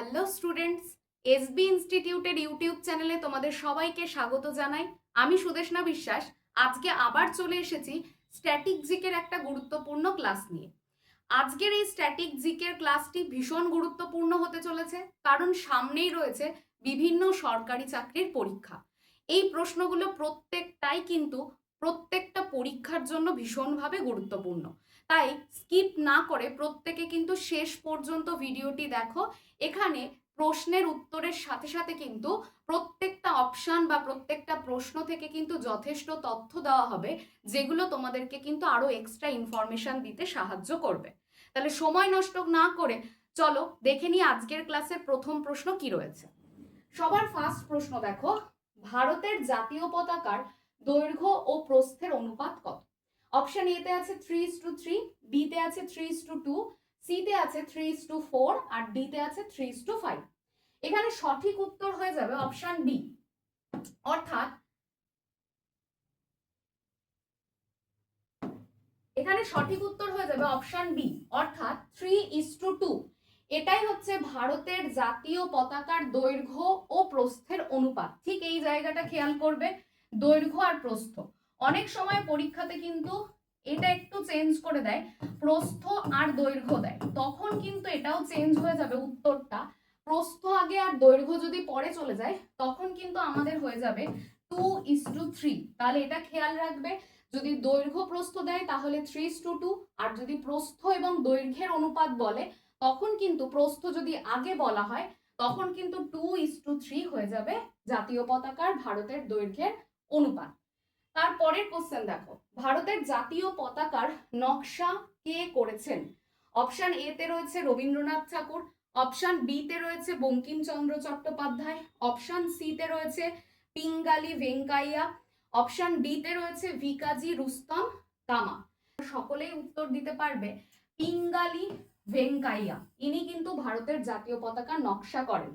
Hello students, SB ইনস্টিটিউটের YouTube চ্যানেলে তোমাদের সবাইকে স্বাগত জানাই। আমি সুদেষ্ণা বিশ্বাস। আজকে আবার চলে এসেছি স্ট্যাটিক জিকের একটা গুরুত্বপূর্ণ ক্লাস নিয়ে। আজকের এই স্ট্যাটিক জিকের ক্লাসটি ভীষণ গুরুত্বপূর্ণ হতে চলেছে, কারণ সামনেই রয়েছে বিভিন্ন সরকারি চাকরির পরীক্ষা। এই প্রশ্নগুলো প্রত্যেকটাই কিন্তু প্রত্যেকটা পরীক্ষার জন্য ভীষণভাবে গুরুত্বপূর্ণ। তাই স্কিপ না করে প্রত্যেকে কিন্তু শেষ পর্যন্ত ভিডিওটি দেখো। এখানে প্রশ্নের উত্তরের সাথে সাথে কিন্তু প্রত্যেকটা অপশান বা প্রত্যেকটা প্রশ্ন থেকে কিন্তু যথেষ্ট তথ্য দেওয়া হবে, যেগুলো তোমাদেরকে কিন্তু আরো এক্সট্রা ইনফরমেশন দিতে সাহায্য করবে। তাহলে সময় নষ্ট না করে চলো দেখে নিই আজকের ক্লাসের প্রথম প্রশ্ন কি রয়েছে। সবার ফার্স্ট প্রশ্ন দেখো, ভারতের জাতীয় পতাকার দৈর্ঘ্য ও প্রস্থের অনুপাত কত? অপশন এ তে আছে 3:3, বি তে আছে 3:2, সি তে আছে 3:4 আর ডি তে আছে 3:5। এখানে সঠিক উত্তর হয়ে যাবে অপশন বি, অর্থাৎ এখানে সঠিক উত্তর হয়ে যাবে অপশন বি, অর্থাৎ 3:2। এটাই হচ্ছে ভারতের জাতীয় পতাকার দৈর্ঘ্য ও প্রস্থের অনুপাত। ঠিক এই জায়গাটা খেয়াল করবে, দৈর্ঘ্য আর প্রস্থ। অনেক সময় পরীক্ষাতে কিন্তু এটা একটু চেঞ্জ করে দেয়, প্রস্থ আর দৈর্ঘ্য দেয়, তখন কিন্তু এটাও চেঞ্জ হয়ে যাবে উত্তরটা। প্রস্থ আগে আর দৈর্ঘ্য যদি পরে চলে যায়, তখন কিন্তু আমাদের হয়ে যাবে 2:3। তাহলে এটা খেয়াল রাখবে, যদি দৈর্ঘ্য প্রস্থ দেয় তাহলে 3:2, আর যদি প্রস্থ এবং দৈর্ঘ্যের অনুপাত বলে তখন কিন্তু প্রস্থ যদি আগে বলা হয় তখন কিন্তু 2:3 হয়ে যাবে জাতীয় পতাকার ভারতের দৈর্ঘ্যের অনুপাত। তারপরের কোশ্চেন দেখো, ভারতের জাতীয় পতাকার নকশা কে করেছেন? অপশন এ তে রয়েছে রবীন্দ্রনাথ ঠাকুর, অপশন বি তে রয়েছে বঙ্কিমচন্দ্র চট্টোপাধ্যায়, অপশন সি তে রয়েছে পিঙ্গালি ভেঙ্কাইয়া, অপশন ডি তে রয়েছে ভিকাজি রুস্তম কামা। সকলেই উত্তর দিতে পারবে পিঙ্গালি ভেঙ্কাইয়া, ইনি কিন্তু ভারতের জাতীয় পতাকা নকশা করেন।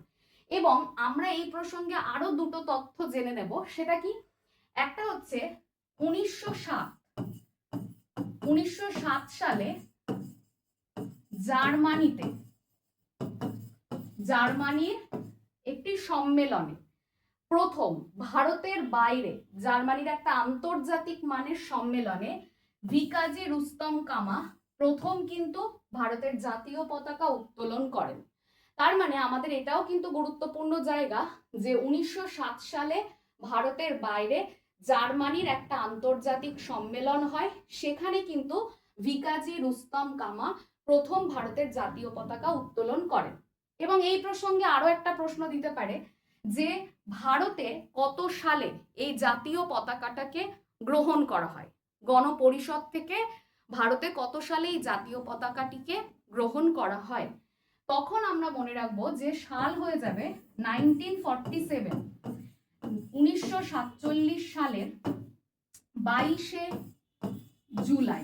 এবং আমরা এই প্রসঙ্গে আরো দুটো তথ্য জেনে নেব, সেটা কি? একটা হচ্ছে 1907 সালে জার্মানির একটি সম্মেলনে প্রথম ভারতের বাইরে জার্মানির একটা আন্তর্জাতিক মানের সম্মেলনে ভিকাজি রুস্তম কামা প্রথম কিন্তু ভারতের জাতীয় পতাকা উত্তোলন করেন। তার মানে আমাদের এটাও কিন্তু গুরুত্বপূর্ণ জায়গা যে 1907 সালে ভারতের বাইরে জার্মানির একটা আন্তর্জাতিক সম্মেলন হয়, সেখানে কিন্তু ভিকাজি রুস্তম কামা প্রথম ভারতের জাতীয় পতাকা উত্তোলন করেন। এবং এই প্রসঙ্গে আরো একটা প্রশ্ন দিতে পারে যে ভারতে কত সালে এই জাতীয় পতাকাটাকে গ্রহণ করা হয়? গণপরিষদ থেকে ভারতে কত সালে এই জাতীয় পতাকাটিকে গ্রহণ করা হয়? তখন আমরা মনে রাখবো যে সাল হয়ে যাবে 1947, 1947 সালের 22শে জুলাই।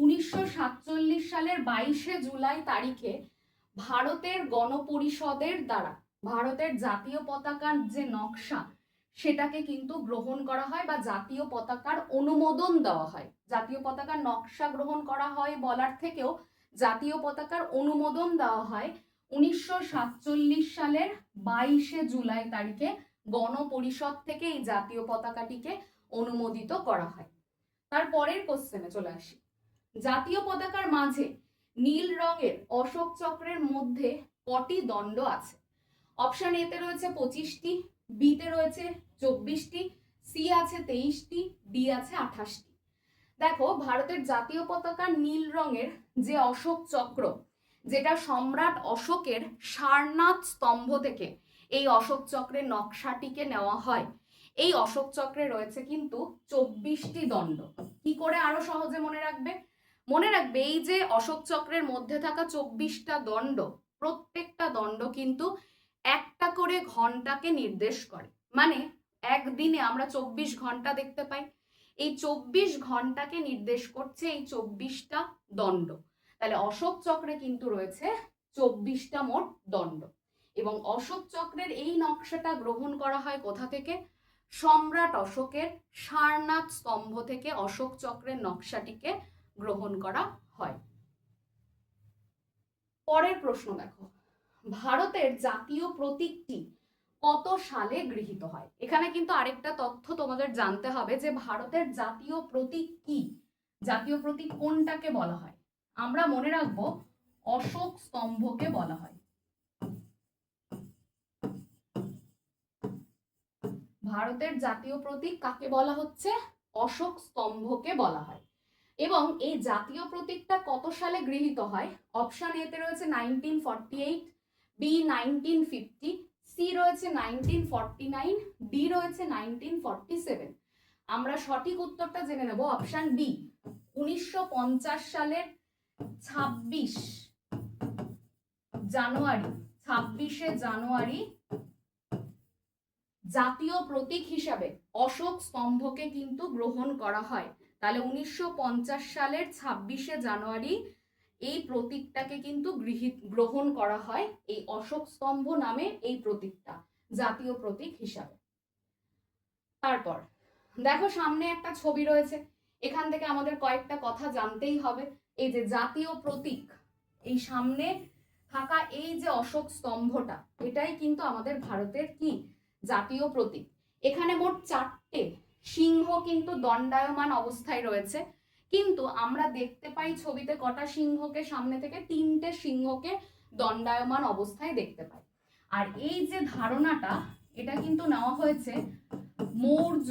1947 সালের 22শে জুলাই তারিখে ভারতের গণপরিষদের দ্বারা ভারতের জাতীয় পতাকার যে নকশা সেটাকে কিন্তু গ্রহণ করা হয় বা জাতীয় পতাকার অনুমোদন দেওয়া হয়। জাতীয় পতাকার নকশা গ্রহণ করা হয় বলার থেকেও জাতীয় পতাকার অনুমোদন দেওয়া হয় 1947 সালের 22শে জুলাই তারিখে গণপরিষদ থেকে এই জাতীয় পতাকাটিকে অনুমোদিত করা হয়। তারপরের কোশ্চেনে চলে আসি, জাতীয় পতাকার মাঝে নীল রঙের অশোক চক্রের মধ্যে কটি দণ্ড আছে? অপশন এ তে রয়েছে 25টি, বি তে রয়েছে 24টি, সি আছে 23টি, ডি আছে 28টি। দেখো, ভারতের জাতীয় পতাকার নীল রঙের যে অশোক চক্র, যেটা সম্রাট অশোকের সারনাথ স্তম্ভ থেকে এই অশোক চক্রের নকশাটিকে নেওয়া হয়, এই অশোক চক্রে রয়েছে কিন্তু 24টি দণ্ড। কি করে আরো সহজে মনে রাখবে? মনে রাখবে এই যে অশোক চক্রের মধ্যে থাকা 24টা দণ্ড, প্রত্যেকটা দণ্ড কিন্তু একটা করে ঘন্টাকে নির্দেশ করে। মানে একদিনে আমরা 24 ঘন্টা দেখতে পাই, এই 24 ঘন্টাকে নির্দেশ করছে এই 24টা দণ্ড। তাহলে অশোক চক্রে কিন্তু রয়েছে 24টা মোট দণ্ড। এবং অশোক চক্রের এই নকশাটা গ্রহণ করা হয় কোথা থেকে? সম্রাট অশোকের সারনাথ স্তম্ভ থেকে অশোক চক্রের নকশাটিকে গ্রহণ করা হয়। পরের প্রশ্ন দেখো, ভারতের জাতীয় প্রতীকটি কত সালে গৃহীত হয়? এখানে কিন্তু আরেকটা তথ্য তোমাদের জানতে হবে যে ভারতের জাতীয় প্রতীক কি, জাতীয় প্রতীক কোনটাকে বলা হয়। আমরা মনে রাখবো অশোক স্তম্ভকে বলা হয়। ভারতের জাতীয় প্রতীক কাকে বলা হচ্ছে? অশোক স্তম্ভকে বলা হয়। এবং এই জাতীয় প্রতীকটা কত সালে গৃহীত হয়? অপশন এ তে রয়েছে 1948, বি 1950, সি রয়েছে 1949, ডি রয়েছে 1947। আমরা সঠিক উত্তরটা জেনে নেব। অপশন বি 1950 সালের 26 জানুয়ারি, 26শে জানুয়ারি জাতীয় প্রতীক হিসাবে অশোক স্তম্ভকে কিন্তু গ্রহণ করা হয়। তাহলে 1950 সালের 26শে জানুয়ারি এই প্রতীকটাকে কিন্তু গ্রহণ করা হয়, এই অশোক স্তম্ভ নামে এই প্রতীকটা জাতীয় প্রতীক হিসাবে। তারপর দেখো সামনে একটা ছবি রয়েছে, এখান থেকে আমাদের কয়েকটা কথা জানতেই হবে। এই যে জাতীয় প্রতীক, এই সামনে থাকা এই যে অশোক স্তম্ভটা, এটাই কিন্তু আমাদের ভারতের কি জাতীয় প্রতীক। এখানে মোট 4টে সিংহ কিন্তু দণ্ডায়মান অবস্থায় রয়েছে, কিন্তু আমরা দেখতে পাই ছবিতে কটা সিংহকে? সামনে থেকে 3টে সিংহকে দণ্ডায়মান অবস্থায় দেখতে পাই। আর এই যে ধারণাটা, এটা কিন্তু নেওয়া হয়েছে মৌর্য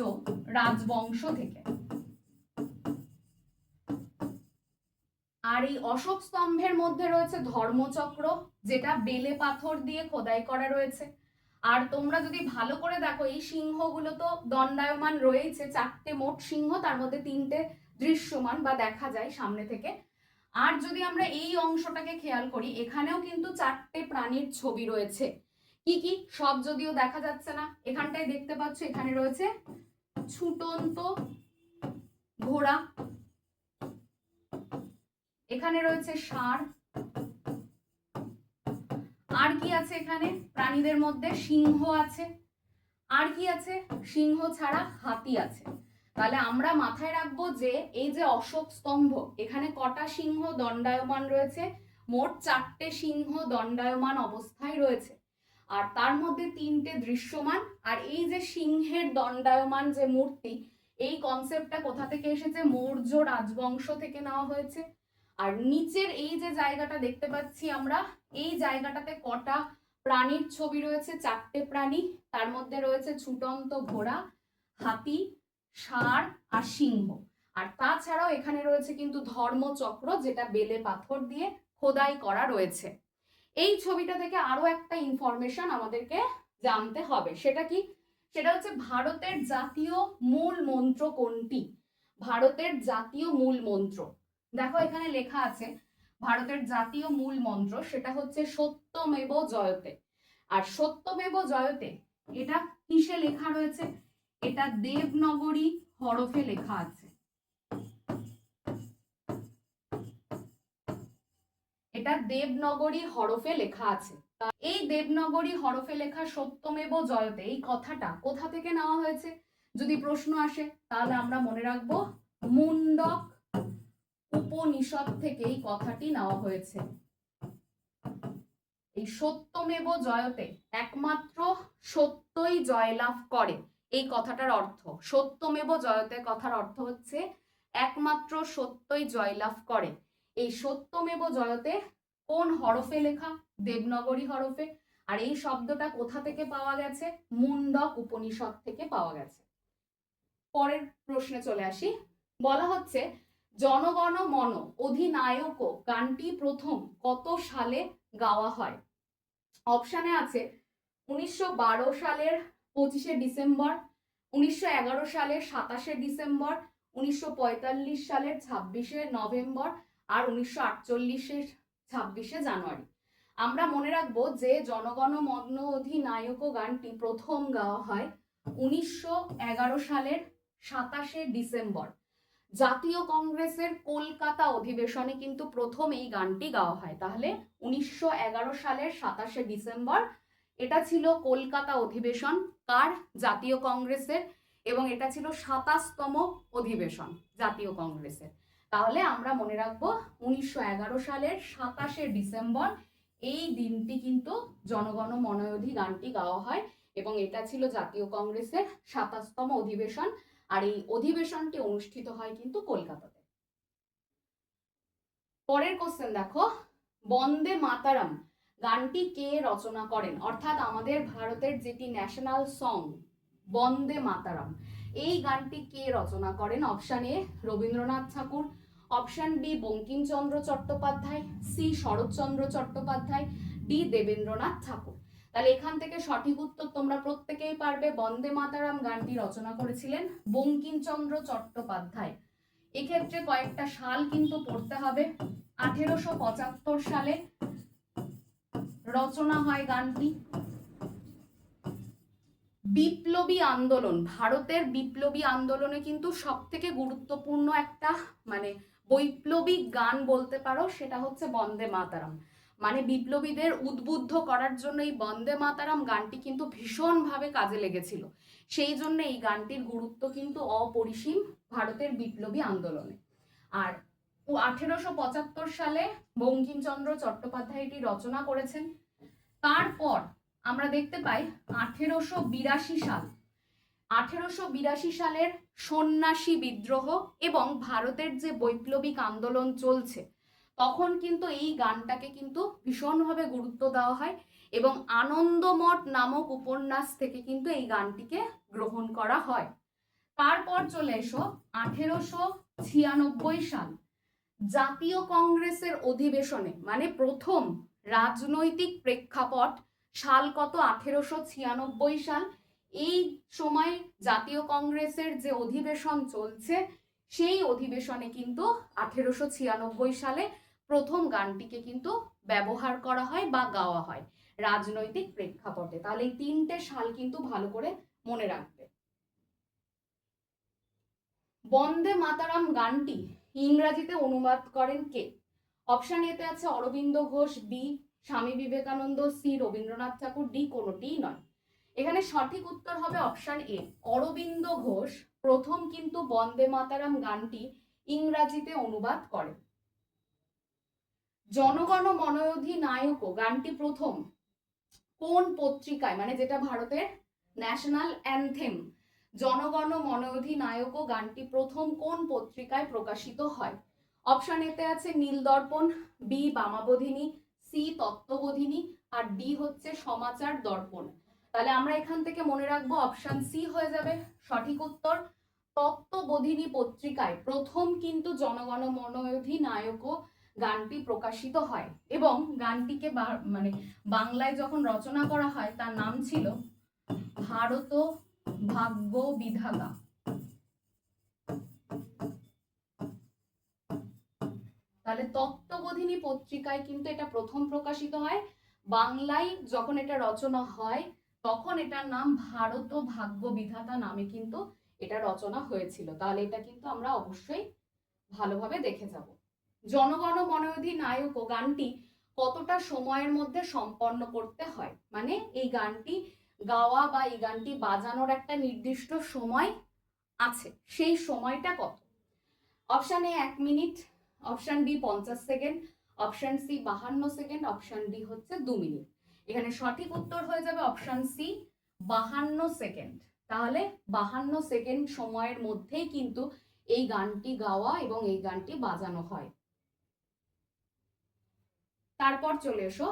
রাজবংশ থেকে। আর এই অশোক স্তম্ভের মধ্যে রয়েছে ধর্মচক্র, যেটা বেলে পাথর দিয়ে খোদাই করা রয়েছে। আর তোমরা যদি ভালো করে দেখো, এই সিংহগুলো তো দণ্ডায়মান রয়েছে, 4টে মোট সিংহ, তার মধ্যে 3টে দৃশ্যমান বা দেখা যায় সামনে থেকে। আর যদি আমরা এই অংশটাকে খেয়াল করি, এখানেও কিন্তু 4টে প্রাণীর ছবি রয়েছে। কি কি? সব যদিও দেখা যাচ্ছে না, এখানটায় দেখতে পাচ্ছ, এখানে রয়েছে ছুটন্ত ঘোড়া, এখানে রয়েছে ষাঁড়, আর কি আছে এখানে প্রাণীদের মধ্যে? সিংহ আছে। আর কি আছে? সিংহ ছাড়া হাতি আছে। তাহলে আমরা মাথায় রাখবো যে এই যে অশোক স্তম্ভ, এখানে কটা সিংহ দণ্ডায়মান রয়েছে? মোট 4টে সিংহ দণ্ডায়মান অবস্থায় রয়েছে, আর তার মধ্যে 3টে দৃশ্যমান। আর এই যে সিংহের দণ্ডায়মান যে মূর্তি, এই কনসেপ্টটা কোথা থেকে এসেছে? মৌর্য রাজবংশ থেকে নেওয়া হয়েছে। আর নিচের এই যে জায়গাটা দেখতে পাচ্ছি আমরা, এই জায়গাটাতে কটা প্রাণীর ছবি রয়েছে? 4টে প্রাণী, তার মধ্যে রয়েছে ছুটন্ত ঘোড়া, হাতি, ষাঁড় আর সিংহ। আর তাছাড়াও এখানে রয়েছে কিন্তু ধর্মচক্র, যেটা বেলে পাথর দিয়ে খোদাই করা রয়েছে। এই ছবিটা থেকে আরো একটা ইনফরমেশন আমাদেরকে জানতে হবে। সেটা কি? সেটা হচ্ছে ভারতের জাতীয় মূল মন্ত্র কোনটি? ভারতের জাতীয় মূল মন্ত্র দেখো এখানে লেখা আছে, ভারতের জাতীয় মূল মন্ত্র সেটা হচ্ছে সত্যমেব জয়তে। আর সত্যমেব জয়তে এটা কিসে লেখা রয়েছে? এটা দেবনাগরী হরফে লেখা আছে। এটা দেবনাগরী হরফে লেখা আছে। এই দেবনাগরী হরফে লেখা সত্যমেব জয়তে, এই কথাটা কোথা থেকে নেওয়া হয়েছে যদি প্রশ্ন আসে, তাহলে আমরা মনে রাখবো মুন্ডক উপনিষদ থেকে এই কথাটি নেওয়া হয়েছে। এই সত্যমেব জয়তে, একমাত্র সত্যই জয়লাভ করে, এই কথাটার অর্থ সত্যমেব জয়তে কথার অর্থ হচ্ছে একমাত্র সত্যই জয়লাভ করে। এই সত্যমেব জয়তে কোন হরফে লেখা? দেবনাগরী হরফে। আর এই শব্দটা কোথা থেকে পাওয়া গেছে? মুন্ডক উপনিষদ থেকে পাওয়া গেছে। পরের প্রশ্নে চলে আসি। বলা হচ্ছে জনগণ মন অধিনায়ক গানটি প্রথম কত সালে গাওয়া হয়? অপশানে আছে 1912 সালের 25শে ডিসেম্বর, 1911 সালের 27শে ডিসেম্বর, 1945 সালের 26শে নভেম্বর আর 1948 26শে জানুয়ারি। আমরা মনে রাখবো যে জনগণ মন অধিনায়ক গানটি প্রথম গাওয়া হয় 1911 সালের 27শে ডিসেম্বর। জাতীয় কংগ্রেসের কলকাতা অধিবেশনে কিন্তু প্রথম এই গানটি গাওয়া হয়। তাহলে 1911 সালের 27শে ডিসেম্বর এটা ছিল কলকাতা অধিবেশন কার? জাতীয় কংগ্রেসের, এবং এটা ছিল 27তম অধিবেশন জাতীয় কংগ্রেসের। তাহলে আমরা মনে রাখবো 1911 সালের 27শে ডিসেম্বর এই দিনটি কিন্তু জনগণ মন অধি গানটি গাওয়া হয় এবং এটা ছিল জাতীয় কংগ্রেসের 27তম অধিবেশন। আর এই অধিবেশনটি অনুষ্ঠিত হয় কিন্তু কলকাতাতে। পরের কোশ্চেন দেখো, বন্দে মাতারাম গানটি কে রচনা করেন? অর্থাৎ আমাদের ভারতের যেটি ন্যাশনাল সং বন্দে মাতারাম, এই গানটি কে রচনা করেন? Option A Rabindranath Thakur, option B Bankimchandra Chattopadhyay, C Saratchandra Chattopadhyay, D Debendranath Thakur. তাহলে এখান থেকে সঠিক উত্তর তোমরা প্রত্যেকেই পারবে। বন্দে মাতারাম গানটি রচনা করেছিলেন বঙ্কিমচন্দ্র চট্টোপাধ্যায়। এক্ষেত্রে কয়েকটা সাল কিন্তু পড়তে হবে। 1875 সালে রচনা হয় গানটি। বিপ্লবী আন্দোলন, ভারতের বিপ্লবী আন্দোলনে কিন্তু সব থেকে গুরুত্বপূর্ণ একটা বৈপ্লবিক গান বলতে পারো, সেটা হচ্ছে বন্দে মাতারাম। বিপ্লবীদের উদ্বুদ্ধ করার জন্য এই বন্দে মাতারাম গানটি কিন্তু ভীষণভাবে কাজে লেগেছিল। সেই জন্য এই গানটির গুরুত্ব কিন্তু অপরিসীম ভারতের বিপ্লবী আন্দোলনে। আর 1875 সালে বঙ্কিমচন্দ্র চট্টোপাধ্যায় এটি রচনা করেছেন। তারপর আমরা দেখতে পাই 1882 সাল, 1882 সালের সন্ন্যাসী বিদ্রোহ এবং ভারতের যে বৈপ্লবিক আন্দোলন চলছে, তখন কিন্তু এই গানটাকে কিন্তু ভীষণভাবে গুরুত্ব দেওয়া হয় এবং আনন্দমঠ নামক উপন্যাস থেকে কিন্তু এই গানটিকে গ্রহণ করা হয়। তারপর চলে এসো 1896 সাল, জাতীয় কংগ্রেসের অধিবেশনে, প্রথম রাজনৈতিক প্রেক্ষাপট সাল কত? 1896 সাল। এই সময় জাতীয় কংগ্রেসের যে অধিবেশন চলছে, সেই অধিবেশনে কিন্তু 1896 সালে প্রথম গানটিকে কিন্তু ব্যবহার করা হয় বা গাওয়া হয় রাজনৈতিক প্রেক্ষাপটে। তাহলে এই তিনটে সাল কিন্তু ভালো করে মনে রাখবে। বন্দে মাতারাম গানটি ইংরেজিতে অনুবাদ করেন কে? অপশন এতে আছে অরবিন্দ ঘোষ, বি স্বামী বিবেকানন্দ, সি রবীন্দ্রনাথ ঠাকুর, ডি কোনোটিই নয়। এখানে সঠিক উত্তর হবে অপশন এ, অরবিন্দ ঘোষ প্রথম কিন্তু বন্দে মাতারাম গানটি ইংরেজিতে অনুবাদ করেন। জনগণ মন অধিনায়ক গানটি প্রথম কোন পত্রিকায়, যেটা ভারতের ন্যাশনাল অ্যানথেম, জনগণ মন অধিনায়ক গানটি প্রথম কোন পত্রিকায় প্রকাশিত হয়? অপশন এতে আছে নীল দর্পণ, বি বামাবোধিনী, সি তত্ত্ববোধিনী, আর ডি হচ্ছে সমাচার দর্পণ। তাহলে আমরা এখান থেকে মনে রাখবো অপশন সি হয়ে যাবে সঠিক উত্তর। তত্ত্ববোধিনী পত্রিকায় প্রথম কিন্তু জনগণ মন অধিনায়ক গানটি প্রকাশিত হয় এবং গানটিকে বাংলায় যখন রচনা করা হয় তার নাম ছিল ভারত ভাগ্য বিধাতা। তাহলে তত্ত্ববোধিনী পত্রিকায় কিন্তু এটা প্রথম প্রকাশিত হয়। বাংলায় যখন এটা রচনা হয় তখন এটার নাম ভারত ভাগ্য বিধাতা নামে কিন্তু এটা রচনা হয়েছিল। তাহলে এটা কিন্তু আমরা অবশ্যই ভালোভাবে দেখে যাব। জনগণ মন অধিনায়ক গানটি কতটা সময়ের মধ্যে সম্পন্ন করতে হয়? এই গানটি গাওয়া বা এই গানটি বাজানোর একটা নির্দিষ্ট সময় আছে, সেই সময়টা কত? Option A 1 minute, option B 50 second, option C 52 second, option D হচ্ছে 2 মিনিট। এখানে সঠিক উত্তর হয়ে যাবে অপশন সি 52 সেকেন্ড। তাহলে 52 সেকেন্ড সময়ের মধ্যেই কিন্তু এই গানটি গাওয়া এবং এই গানটি বাজানো হয়। তারপর চলে এসো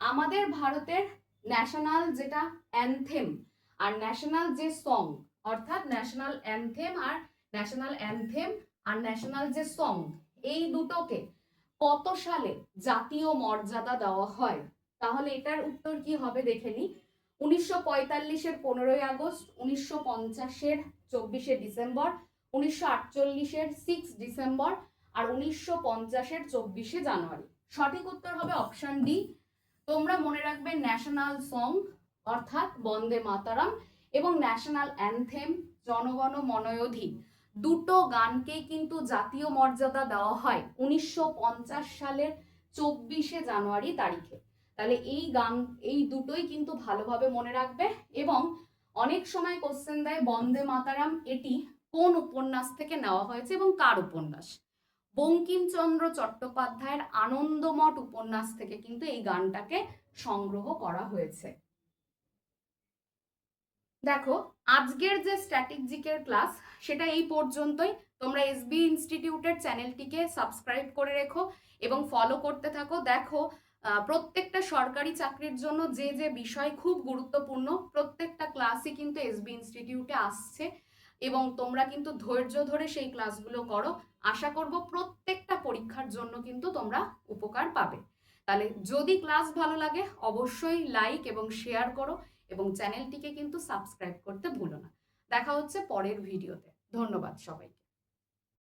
আমাদের ভারতের ন্যাশনাল যেটা অ্যানথেম আর ন্যাশনাল যে সং, অর্থাৎ ন্যাশনাল অ্যানথেম আর ন্যাশনাল যে সং, এই দুটোকে কত সালে জাতীয় মর্যাদা দেওয়া হয়? তাহলে এটার উত্তর কি হবে দেখে নি। 1945-এর 15ই আগস্ট, 1950-এর 24শে ডিসেম্বর, 1948-এর 6 ডিসেম্বর আর 1950-এর 24শে জানুয়ারি। সঠিক উত্তর হবে অপশন ডি। তোমরা মনে রাখবে ন্যাশনাল সং অর্থাৎ বন্দে মাতারাম এবং ন্যাশনাল অ্যানথেম জনগণ মন অধি, দুটো গানকেই কিন্তু জাতীয় মর্যাদা দেওয়া হয় 1950 সালের 24শে জানুয়ারি তারিখে। তাহলে এই দুটোই কিন্তু ভালোভাবে মনে রাখবে। এবং অনেক সময় কোশ্চেন দেয় বন্দে মাতারাম এটি কোন উপন্যাস থেকে নেওয়া হয়েছে এবং কার উপন্যাস। বঙ্কিমচন্দ্র চট্টোপাধ্যায়ের আনন্দমঠ উপন্যাস থেকে কিন্তু এই গানটাকে সংগ্রহ করা হয়েছে। দেখো, আজকের যে স্ট্যাটিক জিকের ক্লাস সেটা এই পর্যন্তই। তোমরা এসবি ইনস্টিটিউটের চ্যানেলটিকে সাবস্ক্রাইব করে রেখো এবং ফলো করতে থাকো। দেখো, প্রত্যেকটা সরকারি চাকরির জন্য যে যে বিষয় খুব গুরুত্বপূর্ণ প্রত্যেকটা ক্লাসই কিন্তু এসবি ইনস্টিটিউটে আসছে এবং তোমরা কিন্তু ধৈর্য ধরে সেই ক্লাসগুলো করো। আশা করব প্রত্যেকটা পরীক্ষার জন্য কিন্তু তোমরা উপকার পাবে। তাহলে যদি ক্লাস ভালো লাগে অবশ্যই লাইক এবং শেয়ার করো এবং চ্যানেলটিকে কিন্তু সাবস্ক্রাইব করতে ভুলো না। দেখা হচ্ছে পরের ভিডিওতে। ধন্যবাদ সবাইকে।